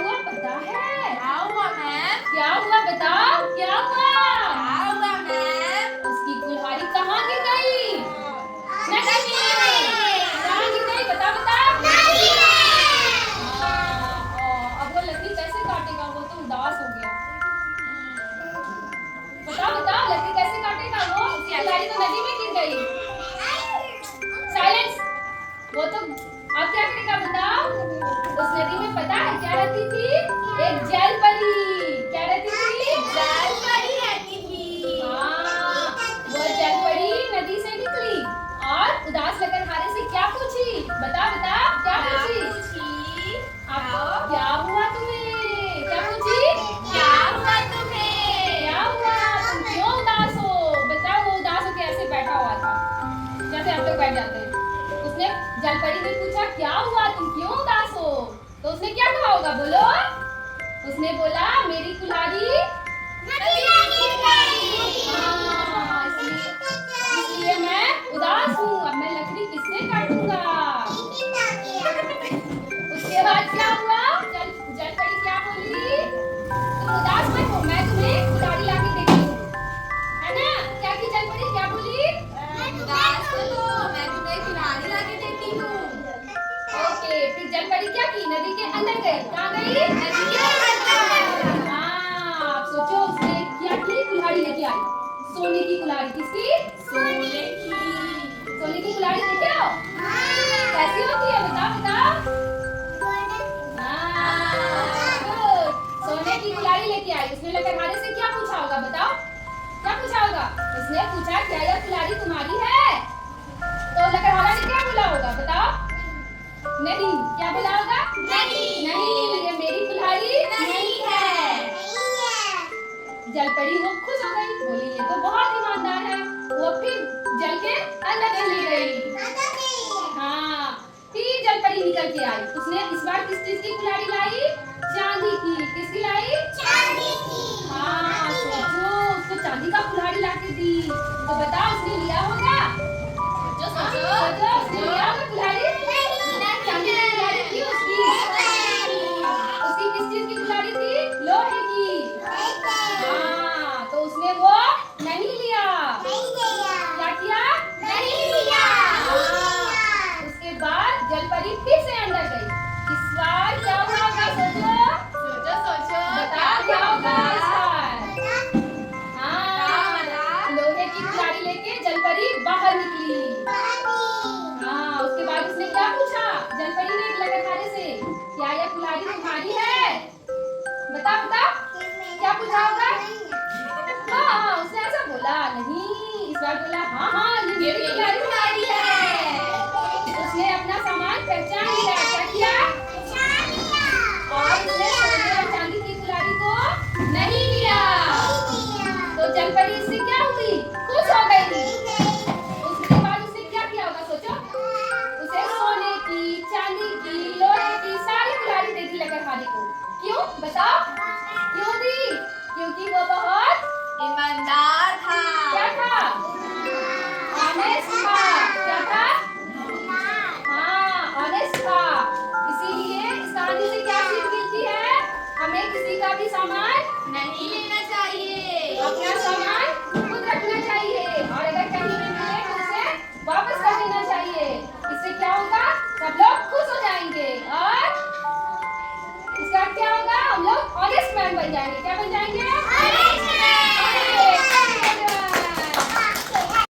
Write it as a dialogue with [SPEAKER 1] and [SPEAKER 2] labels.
[SPEAKER 1] हुआ पता है?
[SPEAKER 2] क्या हुआ मैम?
[SPEAKER 1] क्या हुआ बताओ, क्या हुआ?
[SPEAKER 2] क्या हुआ मैम?
[SPEAKER 1] उसकी कुल्हाड़ी कहाँ गिर गई? नदी में। कहाँ गिर गई बता बता?
[SPEAKER 2] नदी में।
[SPEAKER 1] अब वो लकड़ी कैसे काटेगा? वो तो उदास हो गया। बताओ बताओ लकड़ी कैसे काटेगा वो? उसकी कुल्हाड़ी तो नदी में गिर गई। साइलेंस। वो तो अब क्या करेगा बताओ? उस नदी में पता है क्या रहती थी? एक जल परी। क्या रहती थी?
[SPEAKER 2] जल परी रहती थी।
[SPEAKER 1] हाँ, वो जल परी नदी से निकली और उदास लकड़हारे से क्या पूछी? बता बता क्या पूछी? आपको क्या हुआ तुम्हें? क्या पूछी?
[SPEAKER 2] क्या हुआ तुम्हें?
[SPEAKER 1] क्या हुआ? तुम क्यों उदास हो? बताओ। वो उदास होकर ऐसे बैठा हुआ था, जैसे हम लोग बैठ जाते हैं। उसने जलपरी ने पूछा क्या हुआ? तुम क्यों उदास हो? तो उसने क्या कहा होगा बोलो? उसने बोला मेरी कुल्हाड़ी
[SPEAKER 2] नदी में गिर गई।
[SPEAKER 1] हाँ, इसलिए मैं उदास हूँ। अब मैं लकड़ी किससे काटूंगा? उसके बाद क्या हुआ? जलपरी क्या बोली? तुम उदास मत हो, मैं तुम्हें कुल्हाड़ी लाके देती हूँ, है ना? क्या की जलपरी क्या बोली?
[SPEAKER 2] उदास मत हो, मैं तुम्हें कुल्हाड़ी लाके देती हूँ।
[SPEAKER 1] ओके, फिर जलपरी क्या की? नदी के अंदर गई। कहाँ गई?
[SPEAKER 2] नदी के अंदर।
[SPEAKER 1] हाँ, अब सोचो उसने क्या की? कुल्हाड़ी लेके आई, सोने की कुल्हाड़ी। किसकी?
[SPEAKER 2] सोने की।
[SPEAKER 1] सोने की कुल्हाड़ी लेके आओ। कैसी होती है बताओ बताओ? हाँ, good। सोने की कुल्हाड़ी लेके आई। उसने लकड़हारे से क्या पूछा होगा बताओ? क्या पूछा होगा? उसने पूछा क्या यह कुल्हाड़ी तुम्हारी है? तो लकड़हारा ने क्या बोला होगा बताओ? नहीं। क्या बोला होगा?
[SPEAKER 2] नहीं।
[SPEAKER 1] नहीं, ये मेरी कुल्हाड़ी
[SPEAKER 2] नहीं है।
[SPEAKER 1] जलपरी वो खुश हो गई, बोली ये तो बहुत ईमानदार है। वो फिर जल के अंदर चली गई। हाँ, फिर जलपरी निकल के आई। उसने इस बार किस चीज की कुल्हाड़ी लाई? चांदी की। किसकी लाई?
[SPEAKER 2] चांदी की।
[SPEAKER 1] हाँ, सोचो उसको चांदी का कुल्हाड़ी लाके दी, तो बताओ उसने लिया होगा? सोचो उसने लिया होगा कुल्हाड़ी? चांदी की कुल्हाड़ी थी उसकी। उसकी किस चीज की कुल्हाड़ी थी? लोहे की। हाँ, तो उसने वो नहीं लिया। क्या किया?
[SPEAKER 2] नहीं लिया।
[SPEAKER 1] हाँ, उसके बाद जलपरी फिर से अंदर गई। इस बार क्या हुआ होगा सोचो?
[SPEAKER 2] सोचो
[SPEAKER 1] बताओ क्या होगा इस बार? हाँ, लोहे की कुल्हाड़ी लेके जलपरी बाहर निकली। हाँ, उसके बाद उसने क्या पूछा? जलपरी ने लकड़हारे से क्या यह कुल्हाड़ी तुम्हारी है? बता बता क्या पूछा होगा? हाँ, उसने ऐसा बोला नहीं। इस बार बोला हाँ हाँ ये मेरी कुल्हाड़ी है। उसने अपना सामान पहचान लिया। क्या किया? और उसने सोने और चांदी की कुल्हाड़ी को नहीं लिया। तो जलपरी इससे क्या हुई? खुश हो गई। उसके बाद उसने क्या किया होगा सोचो? उसे सोने की, चांदी की, लोहे की सारी कुल्हाड़ी दे दी लकड़हारे को। क्यों बताओ? क्यों दी? क्योंकि वो बहुत
[SPEAKER 2] ईमानदार था।
[SPEAKER 1] क्या था? ऑनेस्ट था। क्या था? हाँ, ऑनेस्ट था। इसीलिए इस कहानी से क्या सीख मिलती है? हमें किसी का भी सामान
[SPEAKER 2] नहीं लेना चाहिए।
[SPEAKER 1] अपना सामान खुद रखना चाहिए, और अगर कहीं पे मिले तो उसे वापस कर देना चाहिए। इससे क्या होगा? सब लोग खुश हो जाएंगे और इसका क्या होगा? हम लोग ऑनेस्ट मैन बन जाएंगे। क्या बन जाएंगे?